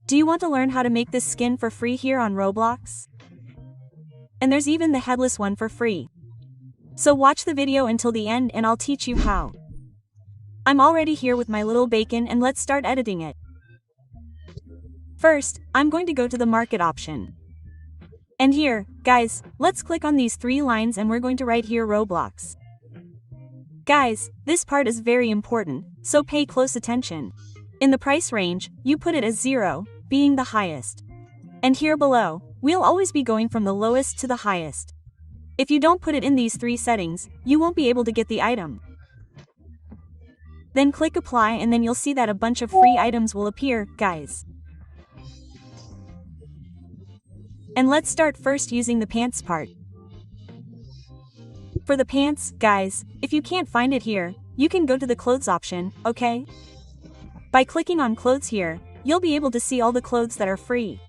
Do you want to learn how to make this skin for free here on Roblox? And there's even the headless one for free. So watch the video until the end and I'll teach you how. I'm already here with my little bacon and let's start editing it. First, I'm going to go to the market option. And here, guys, let's click on these 3 lines and we're going to write here Roblox. Guys, this part is very important, so pay close attention. In the price range, you put it as 0, being the highest. And here below, we'll always be going from the lowest to the highest. If you don't put it in these 3 settings, you won't be able to get the item. Then click apply and then you'll see that a bunch of free items will appear, guys. And let's start first using the pants part. For the pants, guys, if you can't find it here, you can go to the clothes option, okay? By clicking on clothes here, you'll be able to see all the clothes that are free.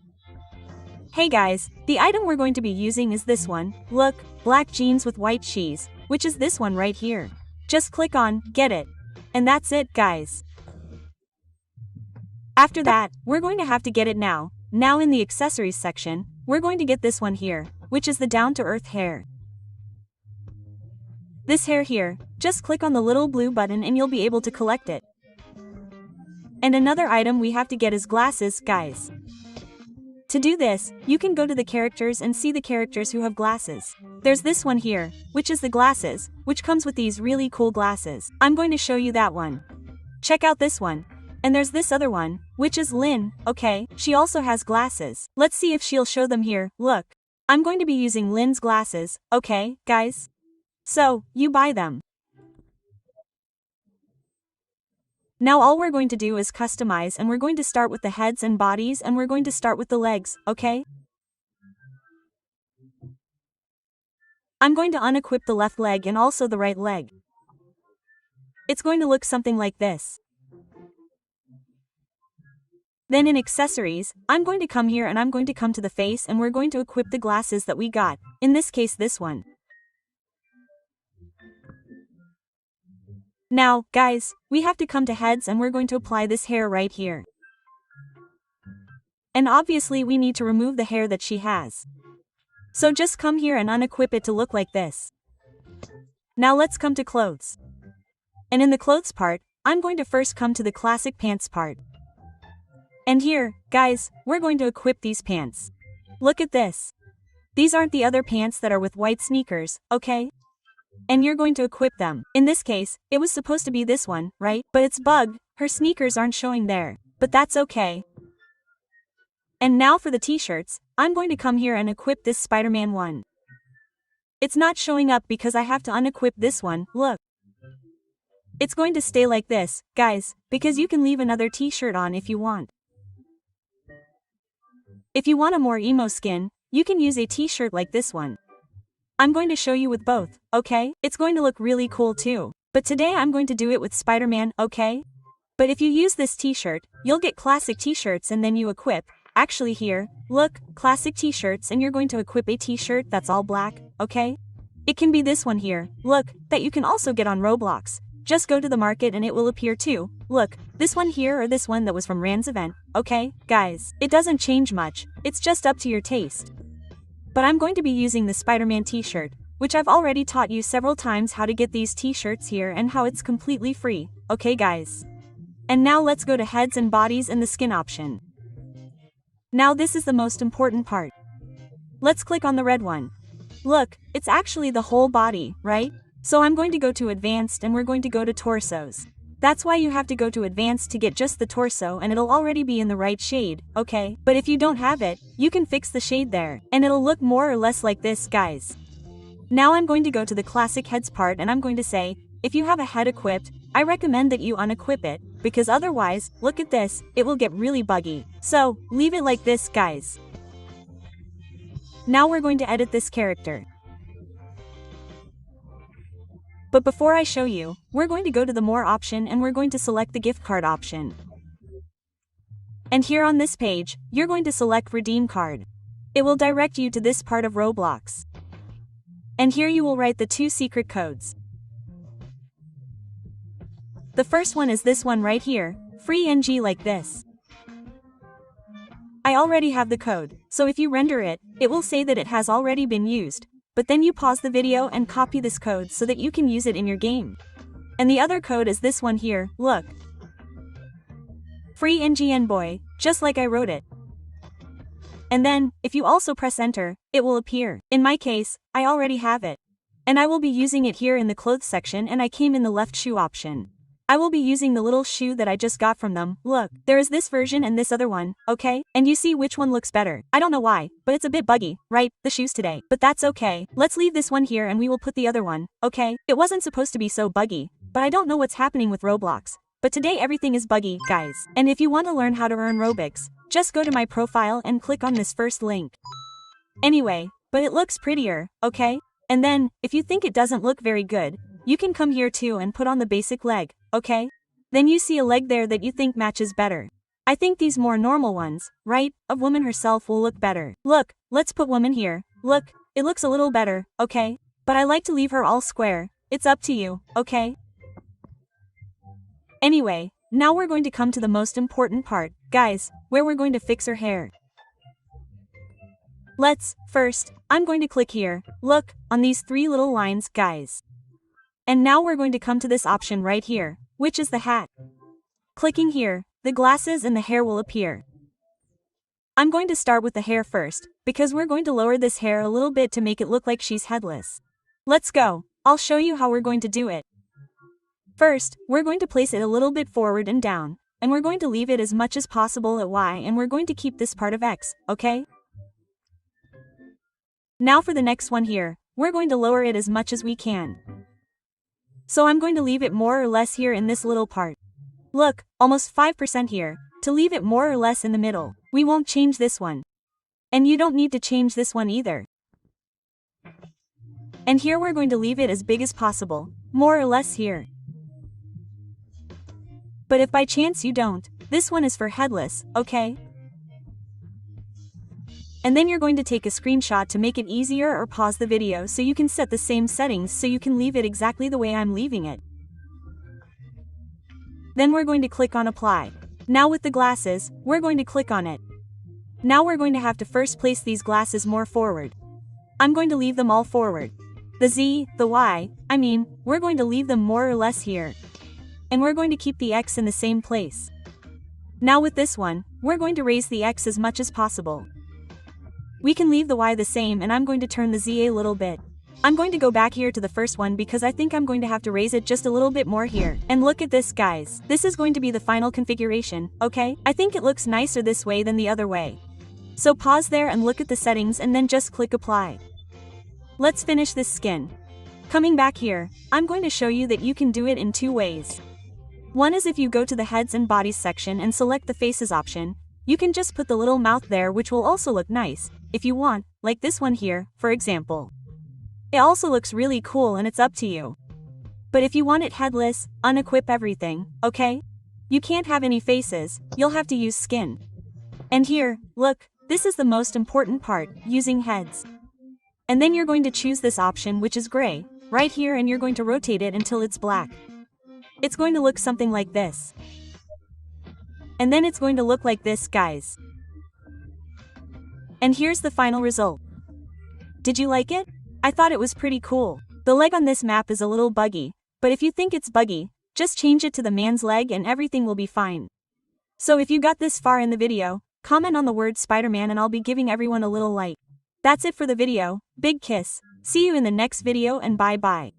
Hey guys, the item we're going to be using is this one, look, black jeans with white cheese, which is this one right here. Just click on, get it. And that's it, guys. After that, we're going to have to get it now. Now in the accessories section, we're going to get this one here, which is the down-to-earth hair. This hair here, just click on the little blue button and you'll be able to collect it. And another item we have to get is glasses, guys. To do this, you can go to the characters and see the characters who have glasses. There's this one here, which is the glasses, which comes with these really cool glasses. I'm going to show you that one. Check out this one. And there's this other one, which is Lynn, okay, she also has glasses. Let's see if she'll show them here, look. I'm going to be using Lynn's glasses, okay, guys? So, you buy them. Now all we're going to do is customize and we're going to start with the heads and bodies and we're going to start with the legs, okay? I'm going to unequip the left leg and also the right leg. It's going to look something like this. Then in accessories, I'm going to come here and I'm going to come to the face and we're going to equip the glasses that we got, in this case this one. Now, guys, we have to come to heads and we're going to apply this hair right here. And obviously we need to remove the hair that she has. So just come here and unequip it to look like this. Now let's come to clothes. And in the clothes part, I'm going to first come to the classic pants part. And here, guys, we're going to equip these pants. Look at this. These aren't the other pants that are with white sneakers, okay? And you're going to equip them. In this case, it was supposed to be this one, right? But it's bugged, her sneakers aren't showing there. But that's okay. And now for the t-shirts, I'm going to come here and equip this Spider-Man one. It's not showing up because I have to unequip this one, look. It's going to stay like this, guys, because you can leave another t-shirt on if you want. If you want a more emo skin, you can use a t-shirt like this one. I'm going to show you with both, okay? It's going to look really cool too. But today I'm going to do it with Spider-Man, okay? But if you use this t-shirt, you'll get classic t-shirts and then you equip. Actually here, look, classic t-shirts and you're going to equip a t-shirt that's all black, okay? It can be this one here, look, that you can also get on Roblox. Just go to the market and it will appear too. Look, this one here or this one that was from Rand's event, okay, guys? It doesn't change much, it's just up to your taste. But I'm going to be using the Spider-Man t-shirt, which I've already taught you several times how to get these t-shirts here and how it's completely free, okay guys? And now let's go to heads and bodies and the skin option. Now this is the most important part. Let's click on the red one. Look, it's actually the whole body, right? So I'm going to go to advanced and we're going to go to torsos. That's why you have to go to advanced to get just the torso and it'll already be in the right shade, okay? But if you don't have it, you can fix the shade there, and it'll look more or less like this, guys. Now I'm going to go to the classic heads part and I'm going to say, if you have a head equipped, I recommend that you unequip it, because otherwise, look at this, it will get really buggy. So, leave it like this, guys. Now we're going to edit this character. But before I show you, we're going to go to the More option and we're going to select the gift card option. And here on this page, you're going to select Redeem Card. It will direct you to this part of Roblox. And here you will write the 2 secret codes. The first one is this one right here, free NG like this. I already have the code, so if you render it, it will say that it has already been used. But then you pause the video and copy this code so that you can use it in your game. And the other code is this one here, look. Free NGN boy, just like I wrote it. And then, if you also press enter, it will appear. In my case, I already have it. And I will be using it here in the clothes section, and I came in the left shoe option. I will be using the little shoe that I just got from them. Look, there is this version and this other one, okay? And you see which one looks better. I don't know why, but it's a bit buggy, right? The shoes today. But that's okay. Let's leave this one here and we will put the other one, okay? It wasn't supposed to be so buggy, but I don't know what's happening with Roblox. But today everything is buggy, guys. And if you want to learn how to earn Robux, just go to my profile and click on this first link. Anyway, but it looks prettier, okay? And then, if you think it doesn't look very good, you can come here too and put on the basic leg, okay? Then you see a leg there that you think matches better. I think these more normal ones, right, of woman herself will look better. Look, let's put woman here. Look, it looks a little better, okay? But I like to leave her all square. It's up to you, okay? Anyway, now we're going to come to the most important part, guys, where we're going to fix her hair. First, I'm going to click here, look, on these 3 little lines, guys. And now we're going to come to this option right here, which is the hat. Clicking here, the glasses and the hair will appear. I'm going to start with the hair first, because we're going to lower this hair a little bit to make it look like she's headless. Let's go, I'll show you how we're going to do it. First, we're going to place it a little bit forward and down, and we're going to leave it as much as possible at Y, and we're going to keep this part of X, okay? Now for the next one here, we're going to lower it as much as we can. So I'm going to leave it more or less here in this little part. Look, almost 5% here, to leave it more or less in the middle. We won't change this one. And you don't need to change this one either. And here we're going to leave it as big as possible, more or less here. But if by chance you don't, this one is for headless, okay? And then you're going to take a screenshot to make it easier or pause the video so you can set the same settings so you can leave it exactly the way I'm leaving it. Then we're going to click on apply. Now with the glasses, we're going to click on it. Now we're going to have to first place these glasses more forward. I'm going to leave them all forward. The Z, the Y, we're going to leave them more or less here. And we're going to keep the X in the same place. Now with this one, we're going to raise the X as much as possible. We can leave the Y the same, and I'm going to turn the Z a little bit. I'm going to go back here to the first one because I think I'm going to have to raise it just a little bit more here. And look at this, guys. This is going to be the final configuration, okay? I think it looks nicer this way than the other way. So pause there and look at the settings and then just click apply. Let's finish this skin. Coming back here, I'm going to show you that you can do it in 2 ways. One is if you go to the heads and bodies section and select the faces option, you can just put the little mouth there, which will also look nice, if you want, like this one here, for example. It also looks really cool and it's up to you. But if you want it headless, unequip everything, okay? You can't have any faces, you'll have to use skin. And here, look, this is the most important part, using heads. And then you're going to choose this option, which is gray, right here, and you're going to rotate it until it's black. It's going to look something like this. And then it's going to look like this, guys. And here's the final result. Did you like it? I thought it was pretty cool. The leg on this map is a little buggy, but if you think it's buggy, just change it to the man's leg and everything will be fine. So if you got this far in the video, comment on the word Spider-Man and I'll be giving everyone a little like. That's it for the video, big kiss, see you in the next video and bye bye.